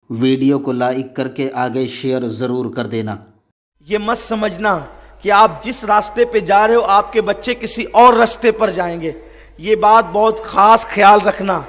Video کو like کر کے آگے شیئر ضرور کر دینا۔ یہ مت سمجھنا کہ آپ جس راستے پہ جا رہے ہو آپ کے بچے کسی اور راستے پر جائیں گے۔ یہ بات بہت خاص خیال رکھنا،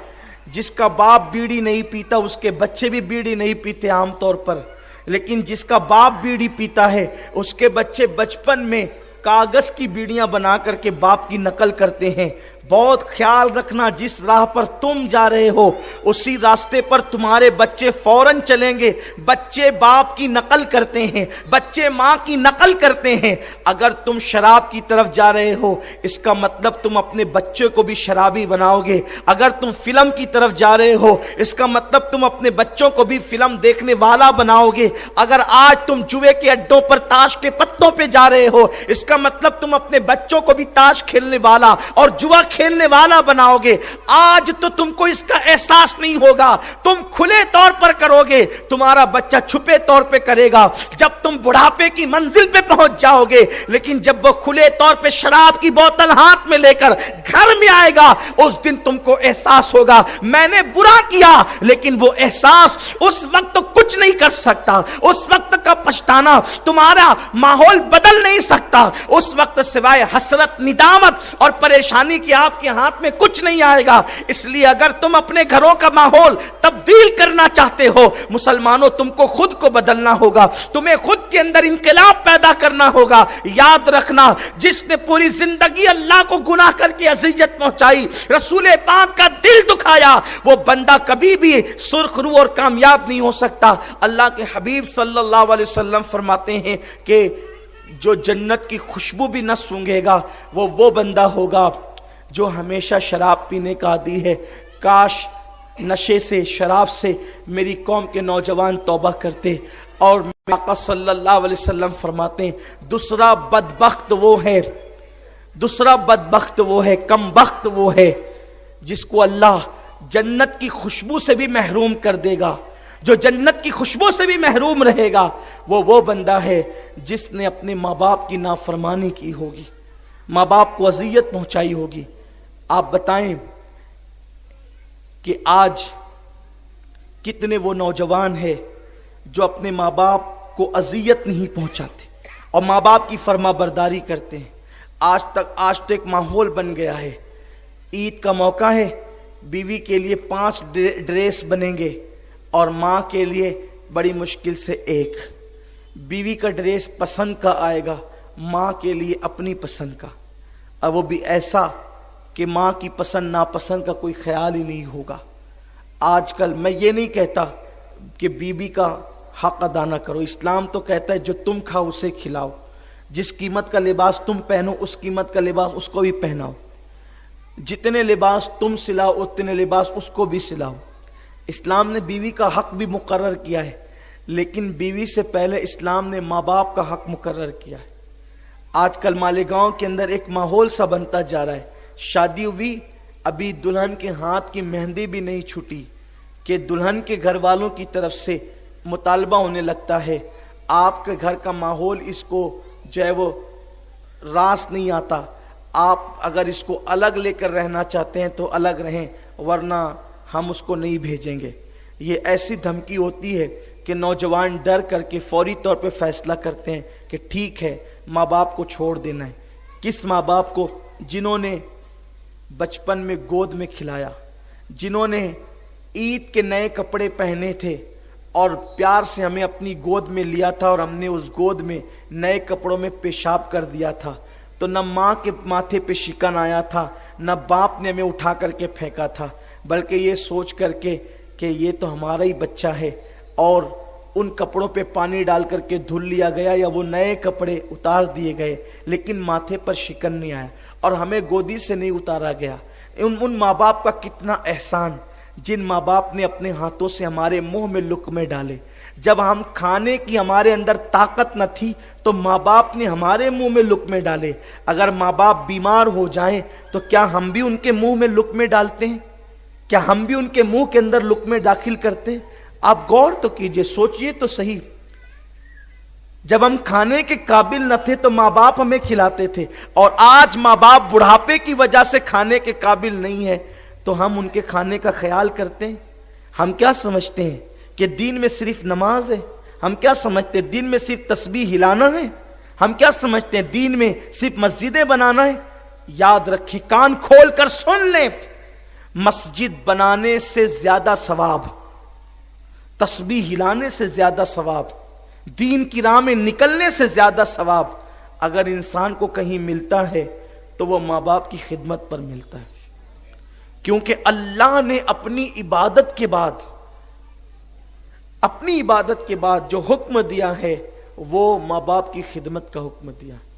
جس کا باپ بیڑی نہیں پیتا اس کے بچے بھی بیڑی نہیں پیتے عام طور پر، لیکن جس کا باپ بیڑی پیتا ہے اس کے بچے بچپن میں کاغذ کی بیڑیاں بنا کر کے باپ کی نقل کرتے ہیں۔ بہت خیال رکھنا، جس راہ پر تم جا رہے ہو اسی راستے پر تمہارے بچے فوراً چلیں گے۔ بچے باپ کی نقل کرتے ہیں، بچے ماں کی نقل کرتے ہیں۔ اگر تم شراب کی طرف جا رہے ہو اس کا مطلب تم اپنے بچے کو بھی شرابی بناؤ گے۔ اگر تم فلم کی طرف جا رہے ہو اس کا مطلب تم اپنے بچوں کو بھی فلم دیکھنے والا بناؤ گے۔ اگر آج تم جوئے کے اڈوں پر تاش کے پتوں پہ جا رہے ہو اس کا مطلب تم اپنے بچوں کو بھی تاش کھیلنے والا اور جوا کھیلنے والا بناؤ گے۔ آج تو تم کو اس کا احساس نہیں ہوگا، تم کھلے طور پر کرو گے، تمہارا بچہ چھپے طور پہ کرے گا جب تم بڑھاپے کی منزل پہ پہنچ جاؤ گے۔ لیکن جب وہ کھلے طور پہ شراب کی بوتل ہاتھ میں لے کر گھر میں آئے گا اس دن تم کو احساس ہوگا میں نے برا کیا، لیکن وہ احساس اس وقت تو کچھ نہیں کر سکتا۔ اس وقت کا پچھتانا تمہارا ماحول بدل نہیں سکتا۔ اس وقت سوائے حسرت، ندامت اور پریشانی کی آپ کے ہاتھ میں کچھ نہیں آئے گا۔ اس لیے اگر تم اپنے گھروں کا ماحول تبدیل کرنا چاہتے ہو مسلمانوں تم کو خود کو بدلنا ہوگا، تمہیں خود کے اندر انقلاب پیدا کرنا ہوگا۔ یاد رکھنا جس نے پوری زندگی اللہ کو گناہ کر کے اذیت پہنچائی، رسول پاک کا دل دکھایا، وہ بندہ کبھی بھی سرخ رو اور کامیاب نہیں ہو سکتا۔ اللہ کے حبیب صلی اللہ علیہ وسلم فرماتے ہیں کہ جو جنت کی خوشبو بھی نہ سونگھے گا وہ بندہ ہوگا جو ہمیشہ شراب پینے کا عادی ہے۔ کاش نشے سے، شراب سے میری قوم کے نوجوان توبہ کرتے۔ اور آقا صلی اللہ علیہ وسلم فرماتے ہیں دوسرا بدبخت وہ ہے، کم بخت وہ ہے جس کو اللہ جنت کی خوشبو سے بھی محروم کر دے گا۔ جو جنت کی خوشبو سے بھی محروم رہے گا وہ بندہ ہے جس نے اپنے ماں باپ کی نافرمانی کی ہوگی، ماں باپ کو اذیت پہنچائی ہوگی۔ آپ بتائیں کہ آج کتنے وہ نوجوان ہیں جو اپنے ماں باپ کو اذیت نہیں پہنچاتے اور ماں باپ کی فرما برداری کرتے ہیں۔ آج تو ایک ماحول بن گیا ہے، عید کا موقع ہے، بیوی کے لیے 5 ڈریس بنیں گے اور ماں کے لیے بڑی مشکل سے 1۔ بیوی کا ڈریس پسند کا آئے گا، ماں کے لیے اپنی پسند کا، اور وہ بھی ایسا کہ ماں کی پسند ناپسند کا کوئی خیال ہی نہیں ہوگا۔ آج کل میں یہ نہیں کہتا کہ بیوی کا حق ادا نہ کرو، اسلام تو کہتا ہے جو تم کھاؤ اسے کھلاؤ، جس قیمت کا لباس تم پہنو اس قیمت کا لباس اس کو بھی پہناؤ، جتنے لباس تم سلاؤ اتنے لباس اس کو بھی سلاؤ۔ اسلام نے بیوی کا حق بھی مقرر کیا ہے، لیکن بیوی سے پہلے اسلام نے ماں باپ کا حق مقرر کیا ہے۔ آج کل مالیگاؤں کے اندر ایک ماحول سا بنتا جا رہا ہے، شادی ہوئی ابھی دلہن کے ہاتھ کی مہندی بھی نہیں چھوٹی کہ دلہن کے گھر والوں کی طرف سے مطالبہ ہونے لگتا ہے آپ کے گھر کا ماحول اس کو جو ہے وہ راس نہیں آتا، آپ اگر اس کو الگ لے کر رہنا چاہتے ہیں تو الگ رہیں ورنہ ہم اس کو نہیں بھیجیں گے۔ یہ ایسی دھمکی ہوتی ہے کہ نوجوان ڈر کر کے فوری طور پہ فیصلہ کرتے ہیں کہ ٹھیک ہے ماں باپ کو چھوڑ دینا ہے۔ کس ماں باپ کو؟ جنہوں نے بچپن میں گود میں کھلایا، جنہوں نے عید کے نئے کپڑے پہنے تھے اور پیار سے ہمیں اپنی گود میں لیا تھا اور ہم نے اس گود میں نئے کپڑوں میں پیشاب کر دیا تھا، تو نہ ماں کے ماتھے پہ شکن آیا تھا نہ باپ نے ہمیں اٹھا کر کے پھینکا تھا، بلکہ یہ سوچ کر کے کہ یہ تو ہمارا ہی بچہ ہے اور ان کپڑوں پہ پانی ڈال کر کے دھل لیا گیا یا وہ نئے کپڑے اتار دیے گئے، لیکن ماتھے پر شکن نہیں آیا اور ہمیں گودی سے نہیں اتارا گیا۔ ان ماں باپ کا کتنا احسان جن ماں باپ نے اپنے ہاتھوں سے ہمارے منہ میں لقمے ڈالے۔ جب ہم کھانے کی ہمارے اندر طاقت نہ تھی تو ماں باپ نے ہمارے منہ میں لقمے ڈالے۔ اگر ماں باپ بیمار ہو جائیں تو کیا ہم بھی ان کے منہ میں لقمے ڈالتے ہیں؟ کیا ہم بھی ان کے منہ کے اندر لقمے داخل کرتے؟ آپ غور تو کیجئے، سوچئے تو صحیح۔ جب ہم کھانے کے قابل نہ تھے تو ماں باپ ہمیں کھلاتے تھے، اور آج ماں باپ بڑھاپے کی وجہ سے کھانے کے قابل نہیں ہے تو ہم ان کے کھانے کا خیال کرتے ہیں۔ ہم کیا سمجھتے ہیں کہ دین میں صرف نماز ہے؟ ہم کیا سمجھتے ہیں دین میں صرف تسبیح ہلانا ہے؟ ہم کیا سمجھتے ہیں دین میں صرف مسجدیں بنانا ہے؟ یاد رکھیں، کان کھول کر سن لیں، مسجد بنانے سے زیادہ ثواب، تسبیح ہلانے سے زیادہ ثواب، دین کی راہ میں نکلنے سے زیادہ ثواب اگر انسان کو کہیں ملتا ہے تو وہ ماں باپ کی خدمت پر ملتا ہے، کیونکہ اللہ نے اپنی عبادت کے بعد جو حکم دیا ہے وہ ماں باپ کی خدمت کا حکم دیا ہے۔